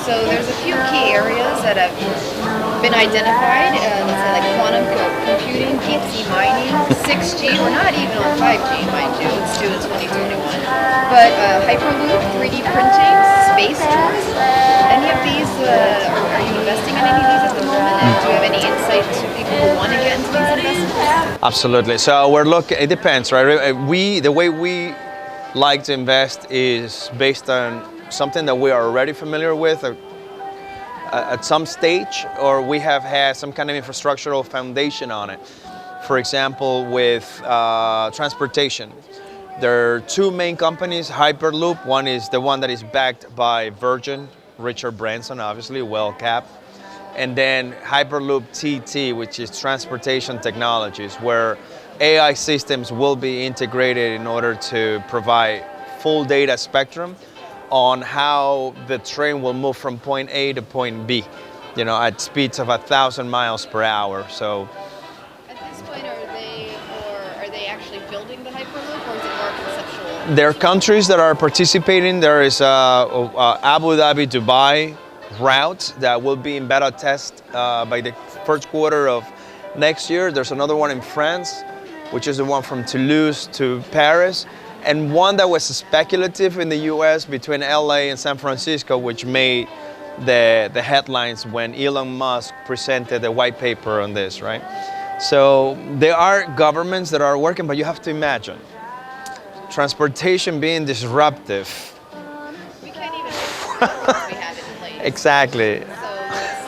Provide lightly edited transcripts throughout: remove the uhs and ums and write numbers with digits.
So there's a few key areas that have been identified, let's say like quantum computing, deep sea mining, 6G, we're not even on 5G, mind you, it's due in 2021, but Hyperloop, 3D printing, space tourism, any of these, are you investing in any of these at the moment? And do you have any insight to people who want to get into these investments? Absolutely. So we're looking, it depends, right? The way we like to invest is based on something that we are already familiar with at some stage, or we have had some kind of infrastructural foundation on it. For example, with transportation. There are two main companies, Hyperloop. One is the one that is backed by Virgin, Richard Branson, obviously, well capped. And then Hyperloop TT, which is transportation technologies, where AI systems will be integrated in order to provide full data spectrum on how the train will move from point A to point B, at speeds of 1,000 miles per hour. So, at this point, are they actually building the Hyperloop, or is it more conceptual? There are countries that are participating. There is Abu Dhabi, Dubai route that will be in beta test by the first quarter of next year. There's another one in France, which is the one from Toulouse to Paris, and one that was speculative in the US between LA and San Francisco, which made the headlines when Elon Musk presented a white paper on this, right? So there are governments that are working, but you have to imagine transportation being disruptive. We can't even we have it in place. Exactly. So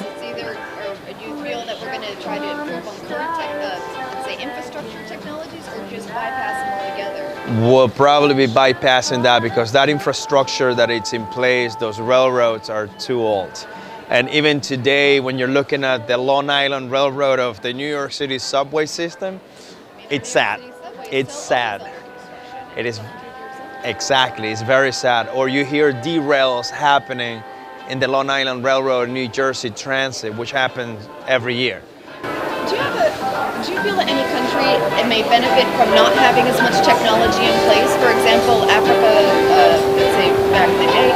it's either, or do you feel that we're going to try to improve on current say infrastructure technologies, or just bypass them altogether? We'll probably be bypassing that, because that infrastructure that it's in place, those railroads are too old. And even today, when you're looking at the Long Island Railroad of the New York City subway system, it's sad. It's sad. It is, exactly, it's very sad. Or you hear derails happening in the Long Island Railroad, New Jersey Transit, which happens every year. Do you feel that any country may benefit from not having as much technology in place? For example, Africa, let's say back in the day,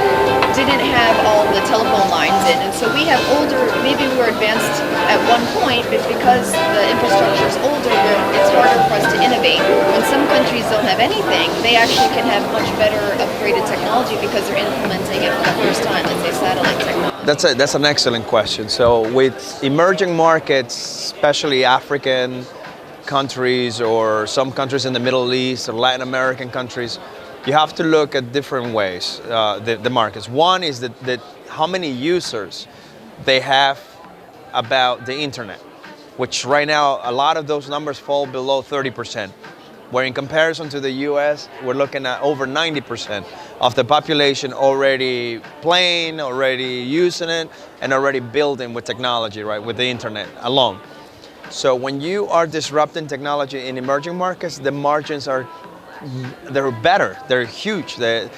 didn't have all the telephone lines in, and so we have older, maybe we were advanced at one point, but because the infrastructure is older, it's harder for us to innovate. When some countries don't have anything, they actually can have much better upgraded technology because they're implementing it for the first time, let's say satellite technology. That's an excellent question. So with emerging markets, especially African countries or some countries in the Middle East or Latin American countries, you have to look at different ways, the markets. One is that how many users they have about the internet, which right now a lot of those numbers fall below 30%, where in comparison to the US, we're looking at over 90% of the population already playing, already using it, and already building with technology, right, with the internet alone. So when you are disrupting technology in emerging markets, the margins they're better, they're huge. The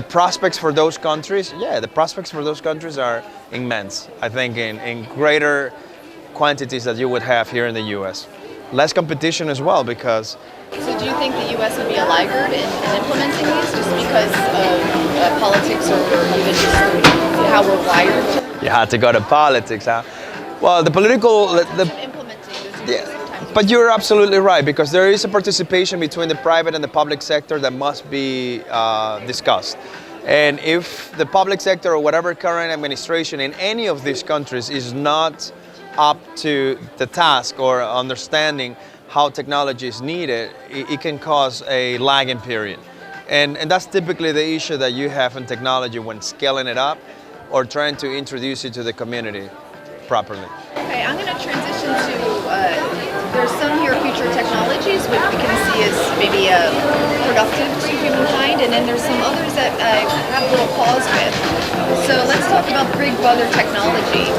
prospects for those countries, are immense. I think in greater quantities that you would have here in the US. Less competition as well, because... So do you think the US would be a laggard in implementing these just because of politics, or even just how we're wired? You had to go to politics, huh? Well, the political... But you're absolutely right, because there is a participation between the private and the public sector that must be discussed. And if the public sector or whatever current administration in any of these countries is not up to the task or understanding how technology is needed, it can cause a lagging period. And that's typically the issue that you have in technology when scaling it up or trying to introduce it to the community properly. Okay, I'm going to transition to, there's some here future technologies which we can see as maybe productive to humankind, and then there's some others that I have a little pause with. So let's talk about Big Brother technology.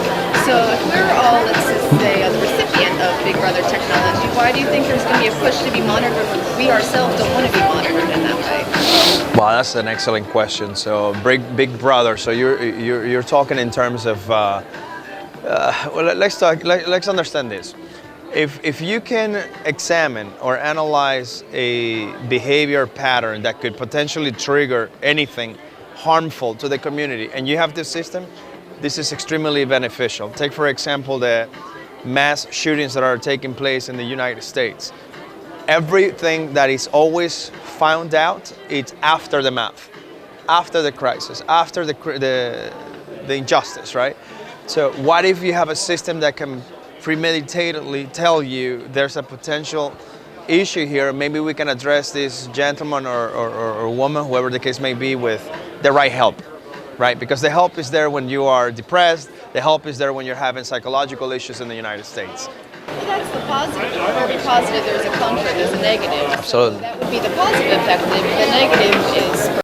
So if we're all, let's just say, the recipient of Big Brother technology, why do you think there's going to be a push to be monitored when we ourselves don't want to be monitored in that way? Well, that's an excellent question. So Big Brother, so you're talking in terms of well, let's understand this. If you can examine or analyze a behavior pattern that could potentially trigger anything harmful to the community, and you have this system, this is extremely beneficial. Take, for example, the mass shootings that are taking place in the United States. Everything that is always found out, it's after the math, after the crisis, after the injustice, right? So what if you have a system that can premeditatedly tell you there's a potential issue here, maybe we can address this gentleman or woman, whoever the case may be, with the right help, right? Because the help is there when you are depressed, the help is there when you're having psychological issues in the United States. Well, that's the positive. For every positive, there's a contra, there's a negative. Absolutely. So that would be the positive effect. The negative is